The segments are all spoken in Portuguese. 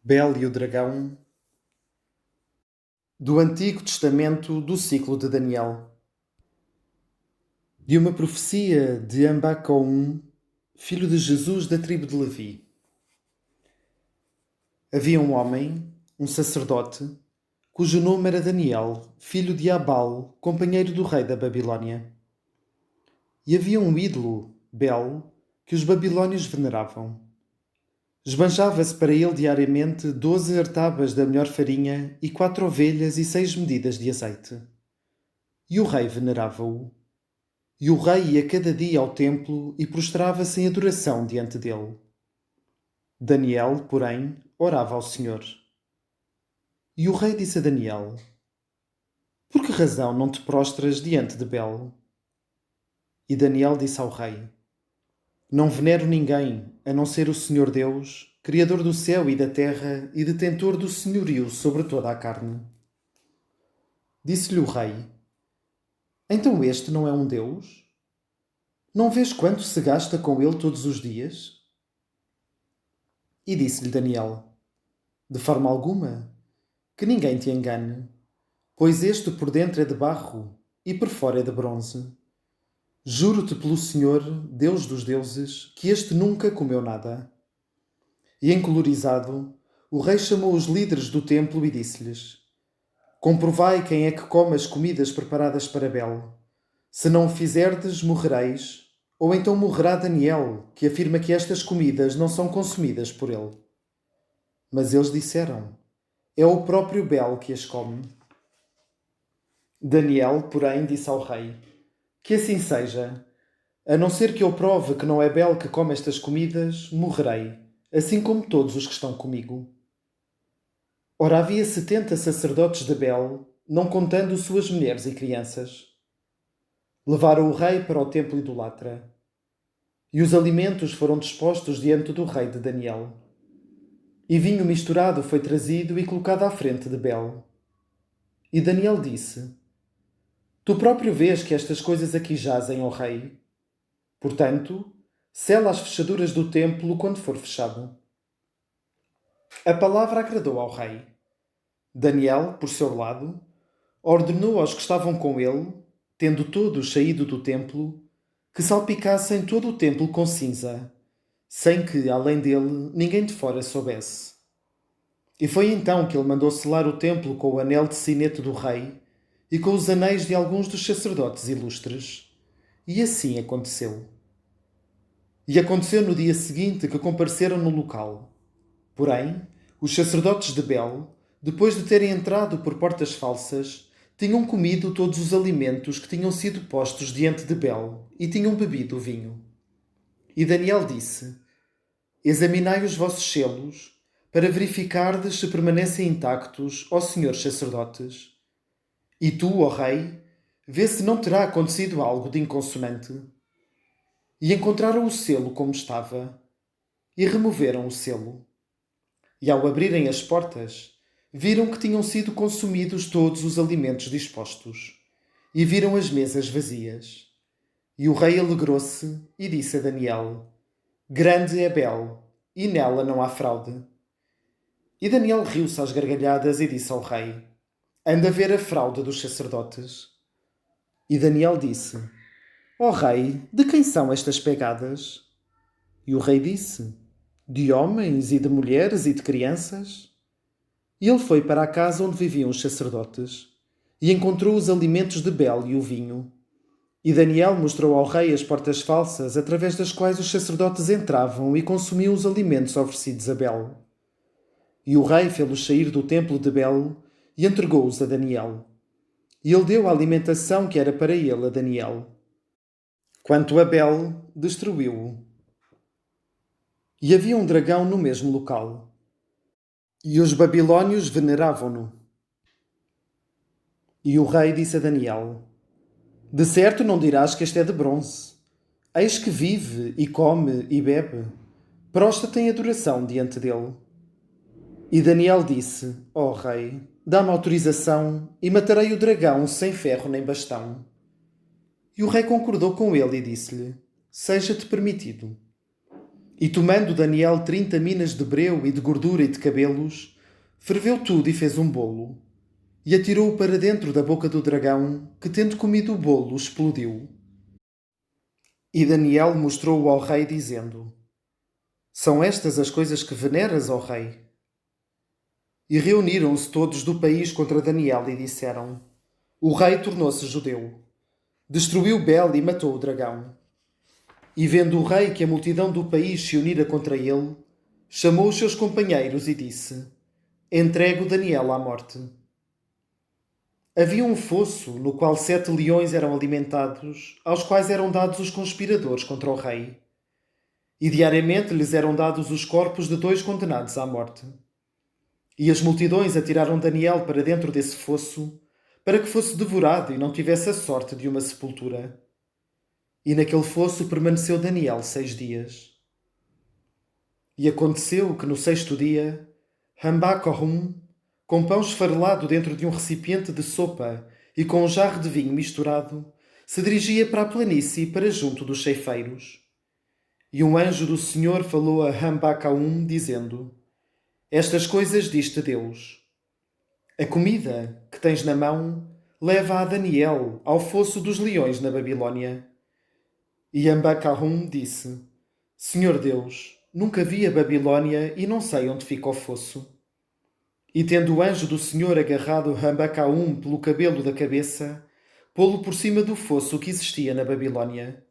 Bel e o Dragão, do Antigo Testamento do ciclo de Daniel. De uma profecia de Ambacoum, filho de Jesus da tribo de Levi. Havia um homem, um sacerdote, cujo nome era Daniel, filho de Abal, companheiro do rei da Babilônia. E havia um ídolo, Bel, que os babilônios veneravam. Esbanjava-se para ele diariamente 12 artabas da melhor farinha e 4 ovelhas e 6 medidas de azeite. E o rei venerava-o. E o rei ia cada dia ao templo e prostrava-se em adoração diante dele. Daniel, porém, orava ao Senhor. E o rei disse a Daniel: Por que razão não te prostras diante de Bel? E Daniel disse ao rei: Não venero ninguém, a não ser o Senhor Deus, Criador do céu e da terra e detentor do senhorio sobre toda a carne. Disse-lhe o rei: Então este não é um Deus? Não vês quanto se gasta com ele todos os dias? E disse-lhe Daniel: De forma alguma, que ninguém te engane, pois este por dentro é de barro e por fora é de bronze. Juro-te pelo Senhor, Deus dos deuses, que este nunca comeu nada. E encolorizado, o rei chamou os líderes do templo e disse-lhes: Comprovai quem é que come as comidas preparadas para Bel. Se não o fizerdes, morrereis, ou então morrerá Daniel, que afirma que estas comidas não são consumidas por ele. Mas eles disseram: É o próprio Bel que as come. Daniel, porém, disse ao rei: Que assim seja. A não ser que eu prove que não é Bel que come estas comidas, morrerei, assim como todos os que estão comigo. Ora, havia 70 sacerdotes de Bel, não contando suas mulheres e crianças. Levaram o rei para o templo idolatra. E os alimentos foram dispostos diante do rei de Daniel. E vinho misturado foi trazido e colocado à frente de Bel. E Daniel disse: Tu próprio vês que estas coisas aqui jazem, ó rei. Portanto, sela as fechaduras do templo quando for fechado. A palavra agradou ao rei. Daniel, por seu lado, ordenou aos que estavam com ele, tendo todos saído do templo, que salpicassem todo o templo com cinza, sem que, além dele, ninguém de fora soubesse. E foi então que ele mandou selar o templo com o anel de sinete do rei e com os anéis de alguns dos sacerdotes ilustres. E assim aconteceu. E aconteceu no dia seguinte que compareceram no local. Porém, os sacerdotes de Bel, depois de terem entrado por portas falsas, tinham comido todos os alimentos que tinham sido postos diante de Bel e tinham bebido o vinho. E Daniel disse: Examinai os vossos selos, para verificardes se permanecem intactos, ó senhores sacerdotes. E tu, ó rei, vê se não terá acontecido algo de inconsonante. E encontraram o selo como estava, e removeram o selo. E ao abrirem as portas, viram que tinham sido consumidos todos os alimentos dispostos, e viram as mesas vazias. E o rei alegrou-se e disse a Daniel: Grande é Bel, e nela não há fraude. E Daniel riu-se às gargalhadas e disse ao rei: Anda a ver a fraude dos sacerdotes. E Daniel disse: Ó rei, de quem são estas pegadas? E o rei disse: De homens e de mulheres e de crianças. E ele foi para a casa onde viviam os sacerdotes e encontrou os alimentos de Bel e o vinho. E Daniel mostrou ao rei as portas falsas através das quais os sacerdotes entravam e consumiam os alimentos oferecidos a Bel. E o rei fê-los sair do templo de Bel e entregou-os a Daniel. E ele deu a alimentação que era para ele a Daniel. Quanto a Bel, destruiu-o. E havia um dragão no mesmo local. E os babilônios veneravam-no. E o rei disse a Daniel: De certo não dirás que este é de bronze. Eis que vive e come e bebe. Prostra-te em adoração diante dele. E Daniel disse: Ó rei, dá-me autorização e matarei o dragão sem ferro nem bastão. E o rei concordou com ele e disse-lhe: Seja-te permitido. E tomando Daniel 30 minas de breu e de gordura e de cabelos, ferveu tudo e fez um bolo, e atirou-o para dentro da boca do dragão, que tendo comido o bolo, explodiu. E Daniel mostrou-o ao rei, dizendo: São estas as coisas que veneras, ó rei? E reuniram-se todos do país contra Daniel e disseram: O rei tornou-se judeu, destruiu Bel e matou o dragão. E vendo o rei que a multidão do país se unira contra ele, chamou os seus companheiros e disse: Entrego Daniel à morte. Havia um fosso no qual 7 leões eram alimentados, aos quais eram dados os conspiradores contra o rei. E diariamente lhes eram dados os corpos de 2 condenados à morte. E as multidões atiraram Daniel para dentro desse fosso, para que fosse devorado e não tivesse a sorte de uma sepultura. E naquele fosso permaneceu Daniel 6 dias. E aconteceu que no 6º dia, Rambacorrum, com pão esfarelado dentro de um recipiente de sopa e com um jarro de vinho misturado, se dirigia para a planície para junto dos ceifeiros. E um anjo do Senhor falou a Rambacaum, dizendo: Estas coisas diz-te Deus. A comida que tens na mão, leva a Daniel ao fosso dos leões na Babilónia. E Rambacaum disse: Senhor Deus, nunca vi a Babilónia e não sei onde fica o fosso. E tendo o anjo do Senhor agarrado Rambacaum pelo cabelo da cabeça, pô-lo por cima do fosso que existia na Babilónia.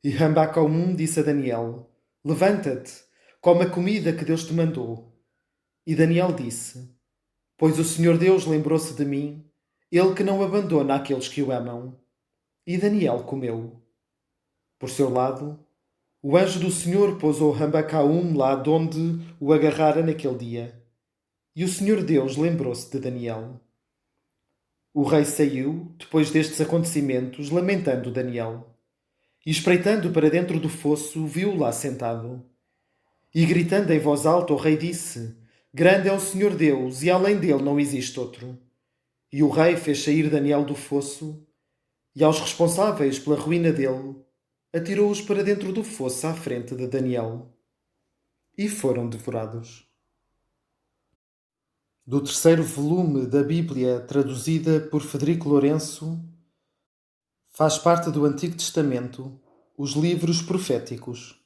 E Rambacaum disse a Daniel: Levanta-te, come a comida que Deus te mandou. E Daniel disse: Pois o Senhor Deus lembrou-se de mim, Ele que não abandona aqueles que o amam. E Daniel comeu. Por seu lado, o anjo do Senhor pousou Rambacaum lá de onde o agarrara naquele dia. E o Senhor Deus lembrou-se de Daniel. O rei saiu, depois destes acontecimentos, lamentando Daniel. E espreitando para dentro do fosso, viu-o lá sentado. E gritando em voz alta, o rei disse: Grande é o Senhor Deus, e além dele não existe outro. E o rei fez sair Daniel do fosso, e aos responsáveis pela ruína dele, atirou-os para dentro do fosso à frente de Daniel. E foram devorados. Do 3º volume da Bíblia, traduzida por Frederico Lourenço, faz parte do Antigo Testamento, os livros proféticos.